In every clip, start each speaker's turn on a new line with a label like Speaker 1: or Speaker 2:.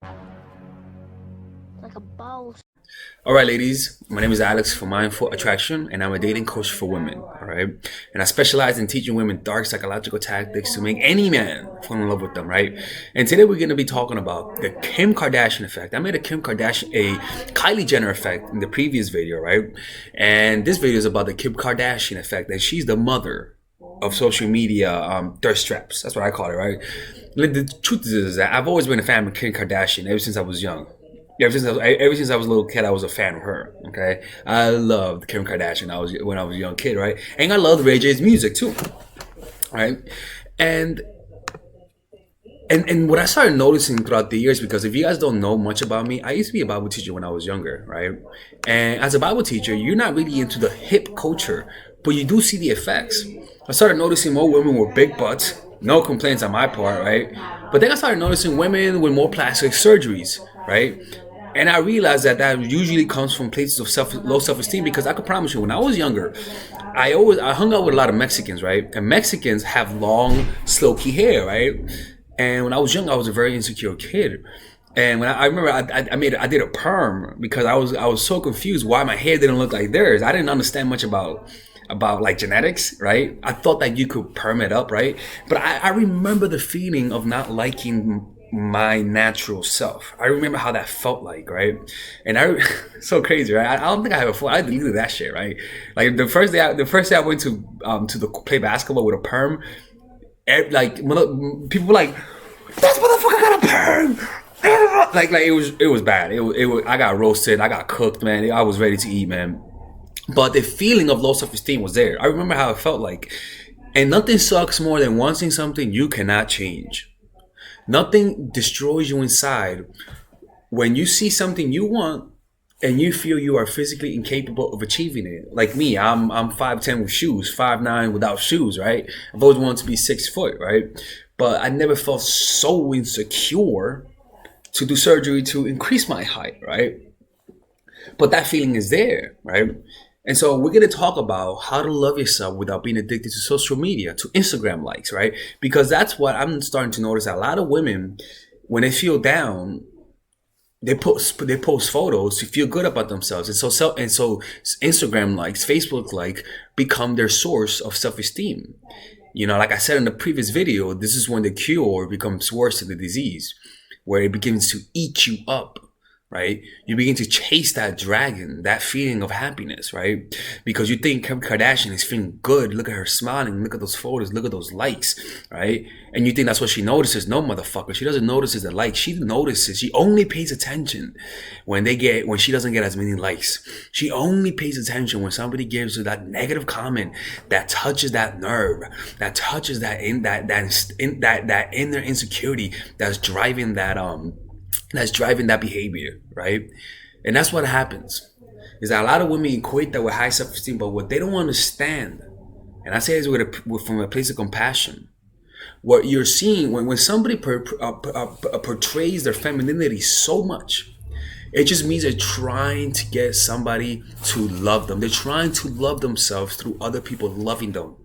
Speaker 1: Like a boss.
Speaker 2: All right, ladies, my name is Alex from Mindful Attraction, and I'm a dating coach for women. All right, and I specialize in teaching women dark psychological tactics to make any man fall in love with them. Right, and today we're going to be talking about the Kim Kardashian effect. I made a Kylie Jenner effect in the previous video, right? And this video is about the Kim Kardashian effect, and she's the mother of social media thirst traps. That's what I call it, right? The truth is that I've always been a fan of Kim Kardashian ever since I was young. Ever since I was a little kid, I was a fan of her. Okay, I loved Kim Kardashian. When I was a young kid, right? And I loved Ray J's music too, right? And and what I started noticing throughout the years, because if you guys don't know much about me, I used to be a Bible teacher when I was younger, right? And as a Bible teacher, you're not really into the hip culture, but you do see the effects. I started noticing more women with big butts. No complaints on my part, right? But then I started noticing women with more plastic surgeries, right? And I realized that that usually comes from places of low self-esteem, because I could promise you, when I was younger, I hung out with a lot of Mexicans, right? And Mexicans have long, silky hair, right? And when I was young, I was a very insecure kid. And when I remember I did a perm because I was so confused why my hair didn't look like theirs. I didn't understand much about like genetics, right? I thought that you could perm it up, right? But I remember the feeling of not liking my natural self. I remember how that felt like, right? And so crazy, right? I don't think I have a phone. I deleted that shit, right? Like the first day I went to the play basketball with a perm, like people were like, "This motherfucker got a perm." Like it was bad. It was I got roasted. I got cooked, man. I was ready to eat, man. But the feeling of low self-esteem was there. I remember how it felt like. And nothing sucks more than wanting something you cannot change. Nothing destroys you inside when you see something you want and you feel you are physically incapable of achieving it. Like me, I'm 5'10" with shoes, 5'9" without shoes, right? I've always wanted to be 6 foot, right? But I never felt so insecure to do surgery to increase my height, right? But that feeling is there, right? And so we're going to talk about how to love yourself without being addicted to social media, to Instagram likes, right? Because that's what I'm starting to notice. A lot of women, when they feel down, they post photos to feel good about themselves. And so Instagram likes, Facebook like become their source of self-esteem. You know, like I said in the previous video, this is when the cure becomes worse than the disease, where it begins to eat you up, right? You begin to chase that dragon, that feeling of happiness, right? Because you think Kim Kardashian is feeling good. Look at her smiling. Look at those photos. Look at those likes, right? And you think that's what she notices. No, motherfucker. She doesn't notice the likes. She notices. She only pays attention when she doesn't get as many likes. She only pays attention when somebody gives her that negative comment that touches that nerve, that touches that inner insecurity that's driving that behavior, right? And that's what happens. Is that a lot of women equate that with high self-esteem, but what they don't understand, and I say this from a place of compassion, what you're seeing when somebody portrays their femininity so much, it just means they're trying to get somebody to love them. They're trying to love themselves through other people loving them.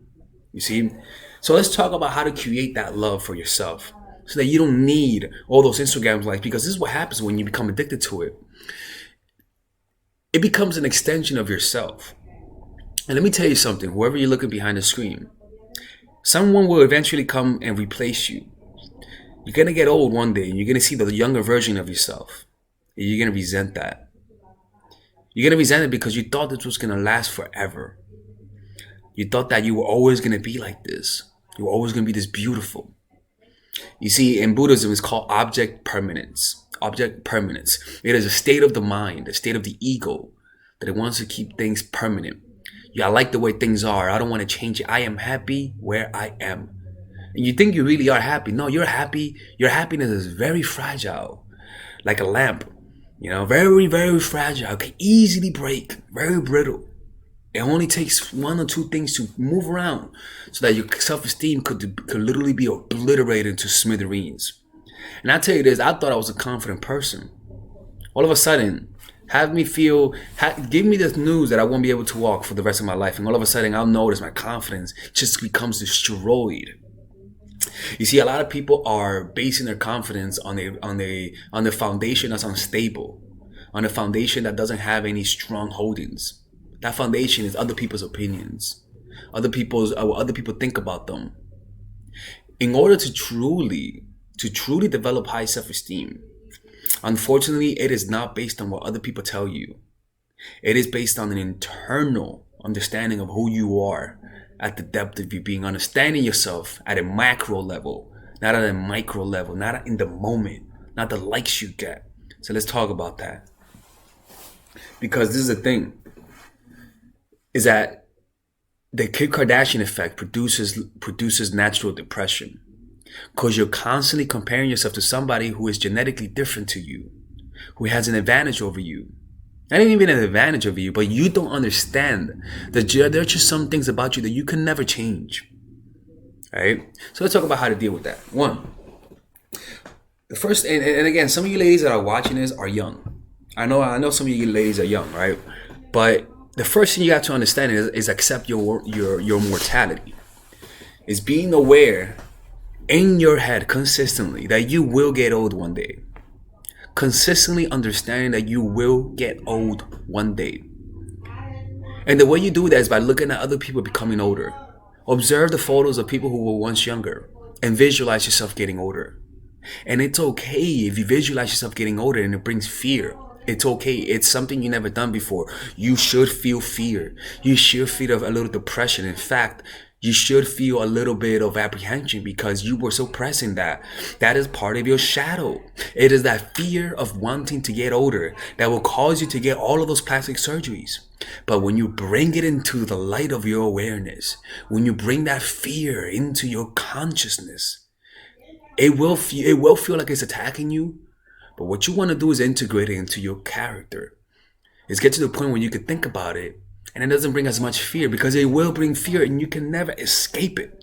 Speaker 2: You see? So let's talk about how to create that love for yourself, so that you don't need all those Instagram likes, because this is what happens when you become addicted to it. It becomes an extension of yourself. And let me tell you something, whoever you're looking behind the screen, someone will eventually come and replace you. You're going to get old one day and you're going to see the younger version of yourself. And you're going to resent that. You're going to resent it because you thought this was going to last forever. You thought that you were always going to be like this. You were always going to be this beautiful. You see, in Buddhism, it's called object permanence. Object permanence. It is a state of the mind, a state of the ego, that it wants to keep things permanent. Yeah, I like the way things are. I don't want to change it. I am happy where I am. And you think you really are happy. No, you're happy. Your happiness is very fragile, like a lamp. You know, very, very fragile. It can easily break. Very brittle. It only takes one or two things to move around so that your self-esteem could literally be obliterated into smithereens. And I tell you this, I thought I was a confident person. All of a sudden, give me this news that I won't be able to walk for the rest of my life. And all of a sudden, I'll notice my confidence just becomes destroyed. You see, a lot of people are basing their confidence on the foundation that's unstable, on a foundation that doesn't have any strong holdings. That foundation is other people's opinions, what other people think about them. In order to truly develop high self-esteem, unfortunately, it is not based on what other people tell you. It is based on an internal understanding of who you are at the depth of you being, understanding yourself at a macro level, not at a micro level, not in the moment, not the likes you get. So let's talk about that. Because this is the thing, is that the Kim Kardashian effect produces natural depression. Because you're constantly comparing yourself to somebody who is genetically different to you, who has an advantage over you. Not even an advantage over you, but you don't understand that there are just some things about you that you can never change. Right? So let's talk about how to deal with that. One, the first, and again, some of you ladies that are watching this are young. I know some of you ladies are young, right? But the first thing you have to understand is accept your mortality. Is being aware in your head consistently that you will get old one day. Consistently understanding that you will get old one day. And the way you do that is by looking at other people becoming older. Observe the photos of people who were once younger and visualize yourself getting older. And it's okay if you visualize yourself getting older and it brings fear. It's okay. It's something you never done before. You should feel fear. You should feel a little depression. In fact, you should feel a little bit of apprehension because you were suppressing that. That is part of your shadow. It is that fear of wanting to get older that will cause you to get all of those plastic surgeries. But when you bring it into the light of your awareness, when you bring that fear into your consciousness, it will feel like it's attacking you. But what you want to do is integrate it into your character. Is get to the point where you can think about it and it doesn't bring as much fear, because it will bring fear and you can never escape it.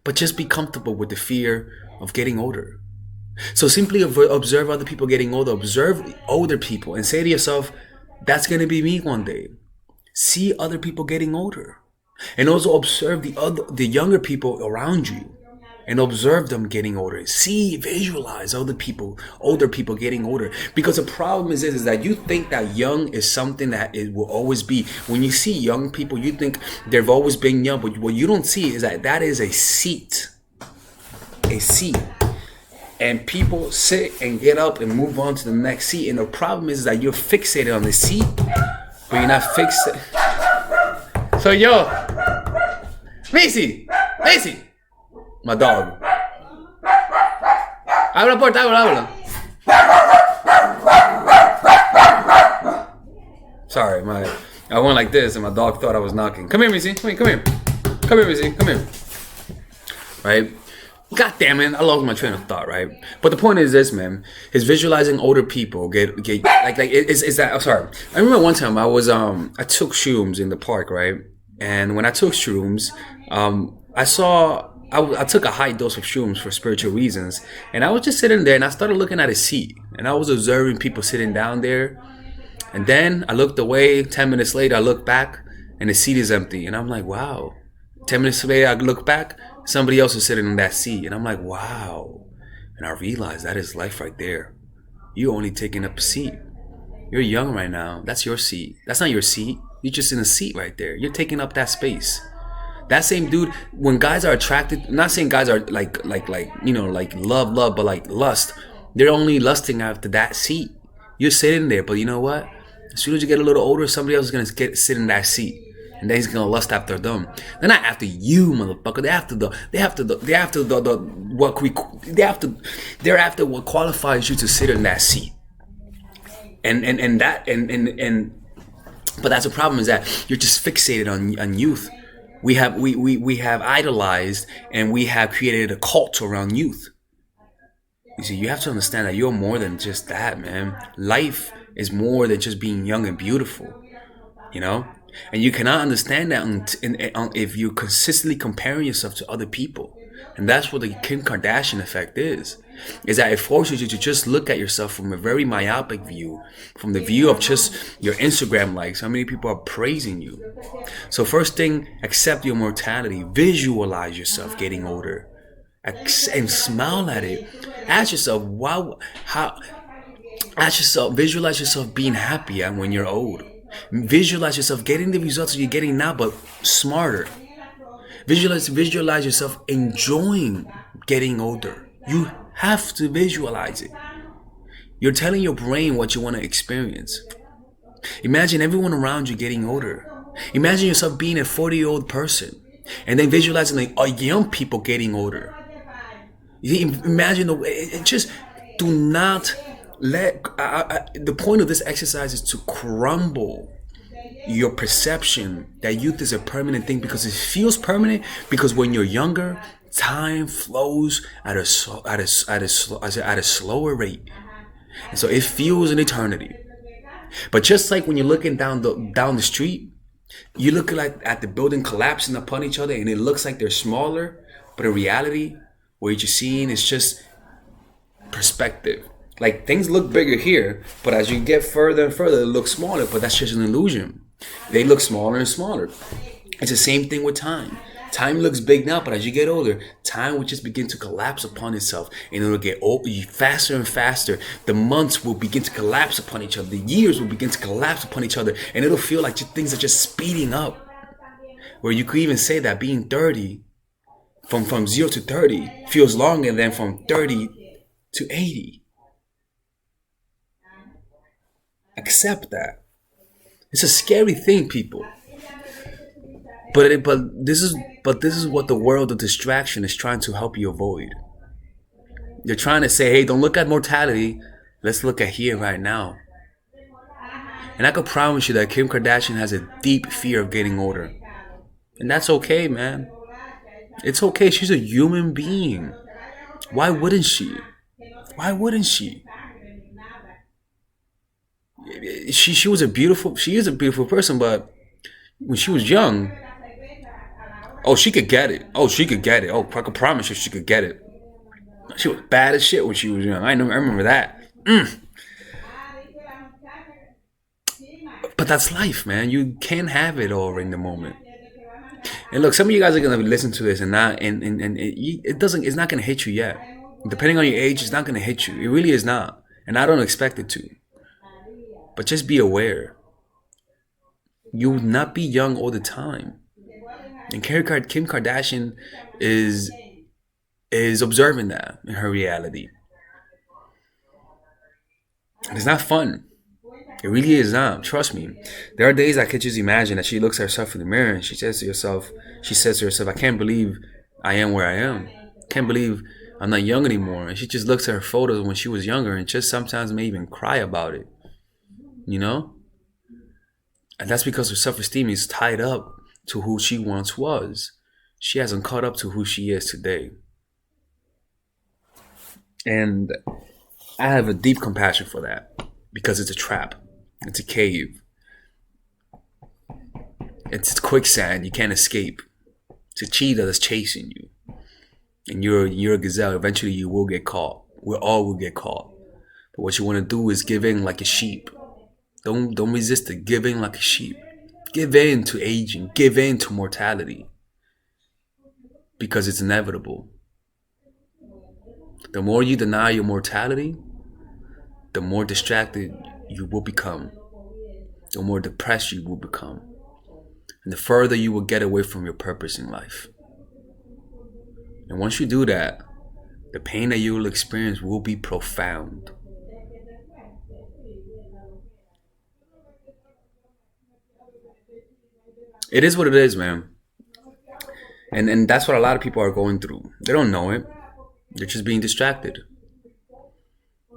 Speaker 2: But just be comfortable with the fear of getting older. So simply observe other people getting older. Observe older people and say to yourself, that's going to be me one day. See other people getting older. And also observe the younger people around you. And observe them getting older. Visualize older people getting older. Because the problem is that you think that young is something that it will always be. When you see young people, you think they've always been young. But what you don't see is that is a seat. A seat. And people sit and get up and move on to the next seat. And the problem is that you're fixated on the seat, but you're not fixated. So Macy! My dog. Abre la puerta, ábrela. Sorry, I went like this and my dog thought I was knocking. Come here, Missy. Come here. Come here, Missy. Come here. Right? God damn it, I lost my train of thought, right? But the point is this, man, is visualizing older people get like is that, I'm sorry. I remember one time I took shrooms in the park, right? And when I took shrooms, I took a high dose of shrooms for spiritual reasons, and I was just sitting there and I started looking at a seat and I was observing people sitting down there, and then I looked away. 10 minutes later I looked back and the seat is empty, and I'm like, wow. 10 minutes later I look back, somebody else is sitting in that seat, and I'm like, wow. And I realized that is life right there. You're only taking up a seat. You're young right now. That's your seat. That's not your seat. You're just in a seat right there. You're taking up that space. That same dude, when guys are attracted, I'm not saying guys are like love, but like lust. They're only lusting after that seat. You're sitting there, but you know what? As soon as you get a little older, somebody else is gonna sit in that seat, and then he's gonna lust after them. They're not after you, motherfucker. They're after what qualifies you to sit in that seat. But that's the problem, is that you're just fixated on youth. We have idolized and we have created a cult around youth. You see, you have to understand that you're more than just that, man. Life is more than just being young and beautiful, you know? And you cannot understand that if you're consistently comparing yourself to other people. And that's what the Kim Kardashian effect is that it forces you to just look at yourself from a very myopic view, from the view of just your Instagram likes, how many people are praising you. So first thing, accept your mortality. Visualize yourself getting older. and smile at it. Ask yourself, how, ask yourself, visualize yourself being happy when you're old. Visualize yourself getting the results you're getting now, but smarter. Visualize yourself enjoying getting older. You have to visualize it. You're telling your brain what you want to experience. Imagine everyone around you getting older. Imagine yourself being a 40-year-old person and then visualizing like young people getting older. Imagine just do not let the point of this exercise is to crumble your perception that youth is a permanent thing, because it feels permanent, because when you're younger, time flows at a slower rate, and so it feels an eternity. But just like when you're looking down the street, you look at the building collapsing upon each other and it looks like they're smaller, but in reality what you're seeing is just perspective. Like, things look bigger here, but as you get further and further, it looks smaller, but that's just an illusion. They look smaller and smaller. It's the same thing with time. Time looks big now, but as you get older, time will just begin to collapse upon itself, and it'll get faster and faster. The months will begin to collapse upon each other. The years will begin to collapse upon each other, and it'll feel like things are just speeding up. Where you could even say that being 30, from 0 to 30, feels longer than from 30 to 80. Accept that. It's a scary thing, people. But this is what the world of distraction is trying to help you avoid. They're trying to say, hey, don't look at mortality. Let's look at here right now. And I can promise you that Kim Kardashian has a deep fear of getting older. And that's okay, man. It's okay. She's a human being. Why wouldn't she? Why wouldn't she? She is a beautiful person, but when she was young, she could get it. Oh, I can promise you she could get it. She was bad as shit when she was young. I remember that. But that's life, man. You can't have it all in the moment. And look, some of you guys are gonna listen to this and it's not gonna hit you yet. Depending on your age, it's not gonna hit you. It really is not. And I don't expect it to. But just be aware. You will not be young all the time. And Kim Kardashian is observing that in her reality. And it's not fun. It really is not. Trust me. There are days I could just imagine that she looks at herself in the mirror and she says to herself, I can't believe I am where I am. Can't believe I'm not young anymore. And she just looks at her photos when she was younger and just sometimes may even cry about it. You know? And that's because her self-esteem is tied up to who she once was. She hasn't caught up to who she is today. And I have a deep compassion for that, because it's a trap. It's a cave. It's quicksand. You can't escape. It's a cheetah that's chasing you. And you're a gazelle. Eventually you will get caught. We all will get caught. But what you want to do is give in like a sheep. Don't resist it. Give in like a sheep. Give in to aging. Give in to mortality. Because it's inevitable. The more you deny your mortality, the more distracted you will become. The more depressed you will become. And the further you will get away from your purpose in life. And once you do that, the pain that you will experience will be profound. It is what it is, man. And that's what a lot of people are going through. They don't know it. They're just being distracted.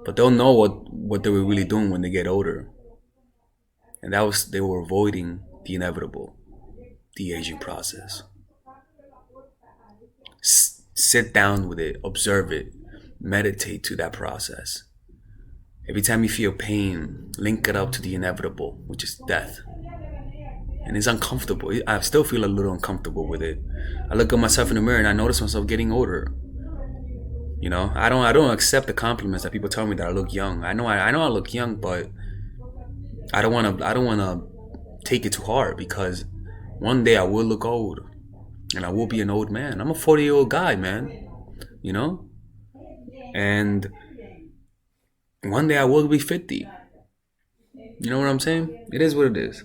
Speaker 2: But they'll know what they were really doing when they get older. And they were avoiding the inevitable, the aging process. Sit down with it, observe it, meditate to that process. Every time you feel pain, link it up to the inevitable, which is death. And it's uncomfortable. I still feel a little uncomfortable with it. I look at myself in the mirror and I notice myself getting older. You know, I don't accept the compliments that people tell me that I look young. I know I look young, but I don't wanna take it too hard, because one day I will look old and I will be an old man. I'm a 40-year-old guy, man. you know? And one day I will be 50. You know what I'm saying? It is what it is.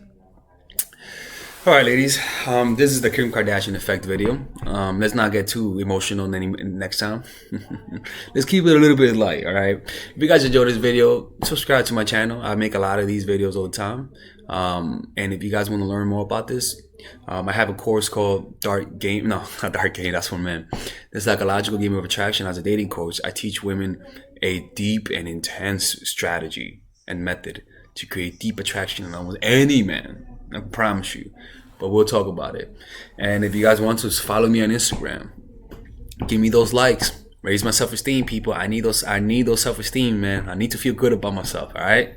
Speaker 2: All right, ladies. This is the Kim Kardashian effect video. Let's not get too emotional next time. Let's keep it a little bit light. All right. If you guys enjoyed this video, subscribe to my channel. I make a lot of these videos all the time. And if you guys want to learn more about this, I have a course called Dark Game. No, not Dark Game. That's for men. The Psychological Game of Attraction. As a dating coach, I teach women a deep and intense strategy and method to create deep attraction in almost any man. I promise you. But we'll talk about it. And if you guys want to, follow me on Instagram. Give me those likes. Raise my self-esteem, people. I need those self-esteem, man. I need to feel good about myself. All right.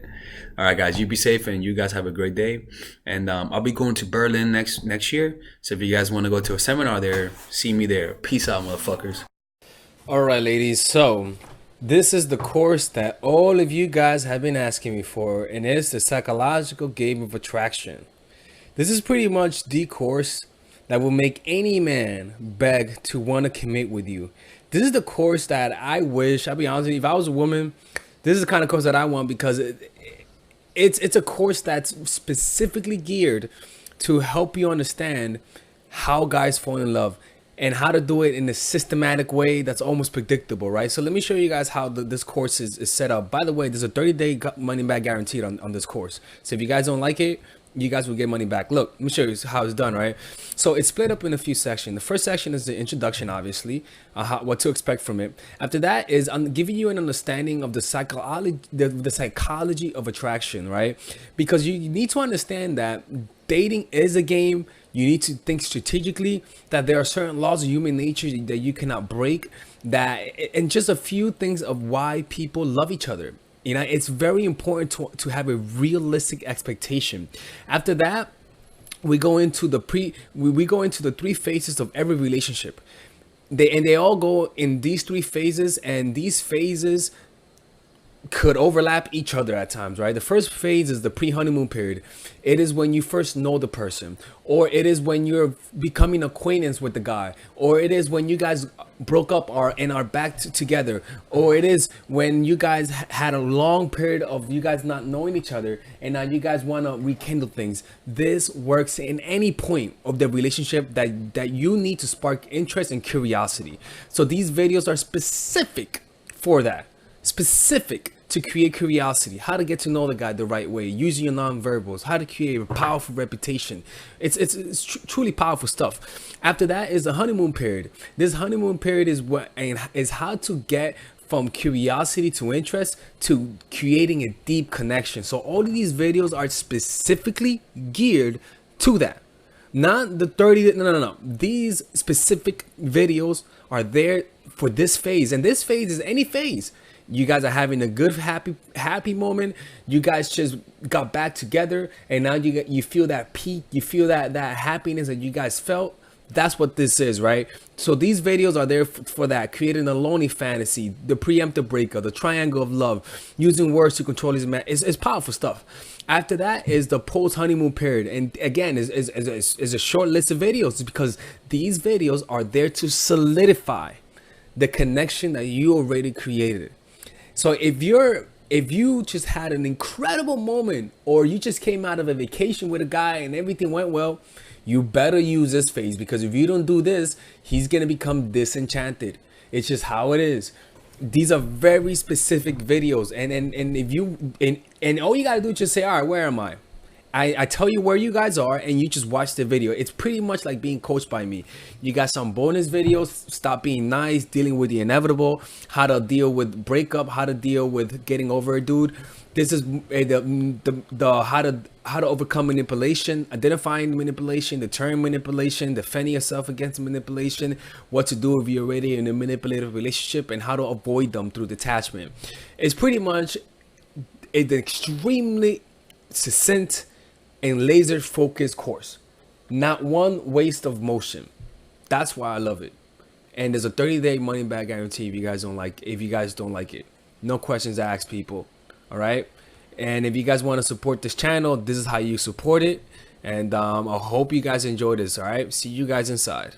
Speaker 2: All right, guys. You be safe, and you guys have a great day. And I'll be going to Berlin next year. So if you guys want to go to a seminar there, see me there. Peace out, motherfuckers.
Speaker 3: All right, ladies. So this is the course that all of you guys have been asking me for, and it's the Psychological Game of Attraction. This is pretty much the course that will make any man beg to want to commit with you. This is the course that I wish, I'll be honest with you, if I was a woman, this is the kind of course that I want, because it's a course that's specifically geared to help you understand how guys fall in love and how to do it in a systematic way that's almost predictable, right? So let me show you guys how this course is set up. By the way, there's a 30-day money back guaranteed on this course. So if you guys don't like it, you guys will get money back. Look, let me show you how it's done, right? So it's split up in a few sections. The first section is the introduction, obviously, what to expect from it. After that is I'm giving you an understanding of the psychology of attraction, right? Because you need to understand that dating is a game. You need to think strategically, that there are certain laws of human nature that you cannot break, and just a few things of why people love each other. You know, it's very important to have a realistic expectation. After that, we go into the three phases of every relationship. They all go in these three phases, and these phases could overlap each other at times, right? The first phase is the pre-honeymoon period. It is when you first know the person, or it is when you're becoming acquaintance with the guy, or it is when you guys broke up and are back together, or it is when you guys had a long period of you guys not knowing each other and now you guys want to rekindle things. This works in any point of the relationship that you need to spark interest and curiosity. So these videos are specific for that. Specific to create curiosity, how to get to know the guy the right way, using your non-verbals, how to create a powerful reputation. It's truly powerful stuff. After that is the honeymoon period. This honeymoon period is how to get from curiosity to interest to creating a deep connection. So all of these videos are specifically geared to that. Not the 30, no. These specific videos are there for this phase, and this phase is any phase. You guys are having a good, happy moment. You guys just got back together, and now you feel that peak. You feel that happiness that you guys felt. That's what this is, right? So these videos are there for that, creating a lonely fantasy, the preemptive breakup, the triangle of love, using words to control these men. It's powerful stuff. After that is the post-honeymoon period, and again is a short list of videos, because these videos are there to solidify the connection that you already created. So if you just had an incredible moment, or you just came out of a vacation with a guy and everything went well, you better use this phase, because if you don't do this, he's going to become disenchanted. It's just how it is. These are very specific videos, and all you got to do is just say, all right, where am I? I tell you where you guys are, and you just watch the video. It's pretty much like being coached by me. You got some bonus videos, stop being nice, dealing with the inevitable, how to deal with breakup, how to deal with getting over a dude. This is the how to overcome manipulation, identifying manipulation, deterring manipulation, defending yourself against manipulation, what to do if you're already in a manipulative relationship, and how to avoid them through detachment. It's pretty much an extremely succinct and laser focused course. Not one waste of motion. That's why I love it. And there's a 30-day money back guarantee if you guys don't like it. No questions asked, people. All right. And if you guys want to support this channel, this is how you support it. And I hope you guys enjoy this. All right. See you guys inside.